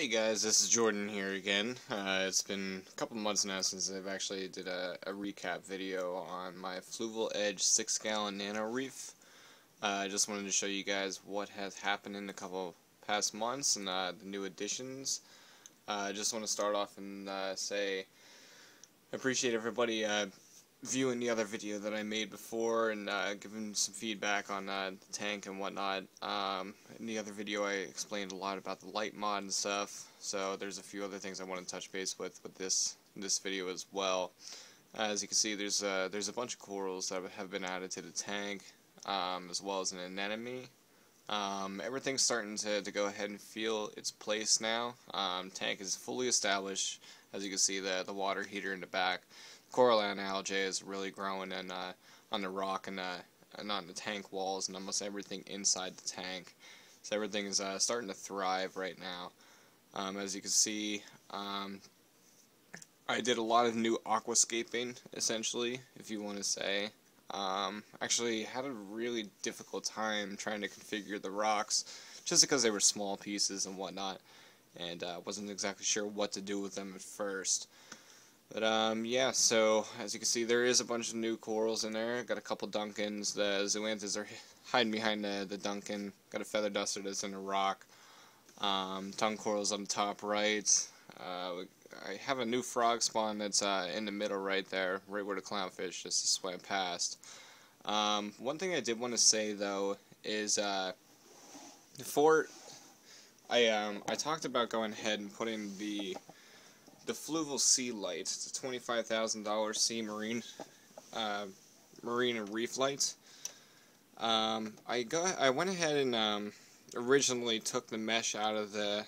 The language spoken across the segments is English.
Hey guys, this is Jordan here again. It's been a couple months now since I've actually did a recap video on my Fluval Edge 6-gallon Nano Reef. I just wanted to show you guys what has happened in a couple past months and the new additions. I just want to start off and say I appreciate everybody viewing the other video that I made before and giving some feedback on the tank and whatnot. In the other video I explained a lot about the light mod and stuff, so there's a few other things I want to touch base with this video as well. As you can see, there's a bunch of corals that have been added to the tank, as well as an anemone. Everything's starting to go ahead and feel its place now. Tank is fully established. As you can see, the water heater in the back. Coral and algae is really growing and on the rock and on the tank walls and almost everything inside the tank. So everything is starting to thrive right now. As you can see, I did a lot of new aquascaping, essentially, if you want to say. Actually had a really difficult time trying to configure the rocks, just because they were small pieces and whatnot, and wasn't exactly sure what to do with them at first. But yeah, so as you can see, there is a bunch of new corals in there. Got a couple Duncans. The zoanthus are hiding behind the Duncan. Got a Featherduster that's in a rock. Tongue corals on the top right. I have a new Frogspawn that's in the middle right there, right where the Clownfish just swam past. One thing I did want to say though is before I talked about going ahead and putting the Fluval Sea Light. It's a $25,000 sea Marine and Reef light. I went ahead and originally took the mesh out of the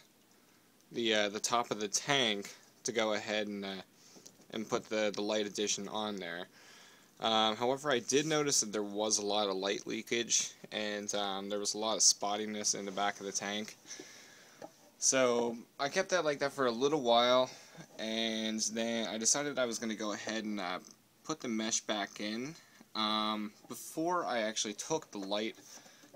top of the tank to go ahead and put the light addition on there. However, I did notice that there was a lot of light leakage and there was a lot of spottiness in the back of the tank. So I kept that like that for a little while, and then I decided I was going to go ahead and put the mesh back in before I actually took the light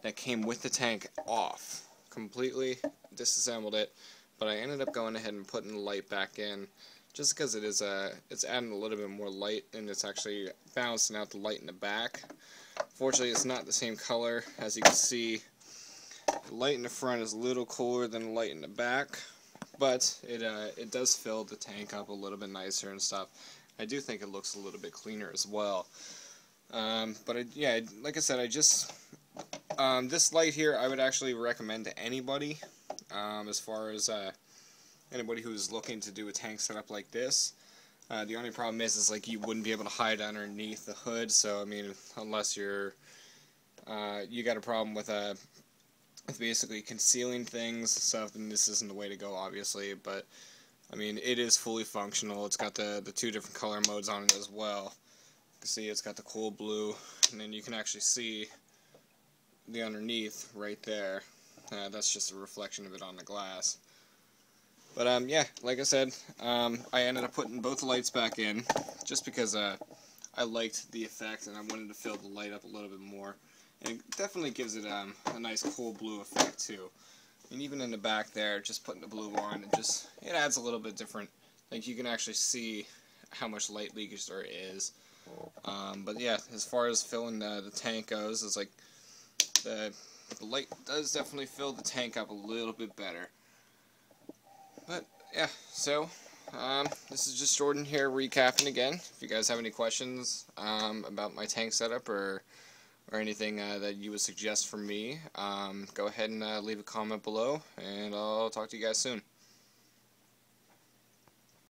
that came with the tank off. Completely disassembled it, but I ended up going ahead and putting the light back in just because it's adding a little bit more light, and it's actually balancing out the light in the back. Fortunately, it's not the same color. As you can see, the light in the front is a little cooler than the light in the back, but it does fill the tank up a little bit nicer and stuff. I do think it looks a little bit cleaner as well. But yeah, like I said, this light here I would actually recommend to anybody, as far as anybody who's looking to do a tank setup like this. The only problem is like you wouldn't be able to hide underneath the hood. So I mean, unless you got a problem with basically concealing things, so then this isn't the way to go, obviously. But I mean, it is fully functional. It's got the two different color modes on it as well. You can see it's got the cool blue, and then you can actually see the underneath right there. That's just a reflection of it on the glass. But yeah, like I said, I ended up putting both lights back in just because I liked the effect and I wanted to fill the light up a little bit more. And it definitely gives it a nice cool blue effect too. And even in the back there, just putting the blue on, it adds a little bit different. Like you can actually see how much light leakage there is. But yeah, as far as filling the tank goes, it's like the light does definitely fill the tank up a little bit better. But yeah, so this is just Jordan here recapping again. If you guys have any questions about my tank setup or anything that you would suggest for me, go ahead and leave a comment below, and I'll talk to you guys soon.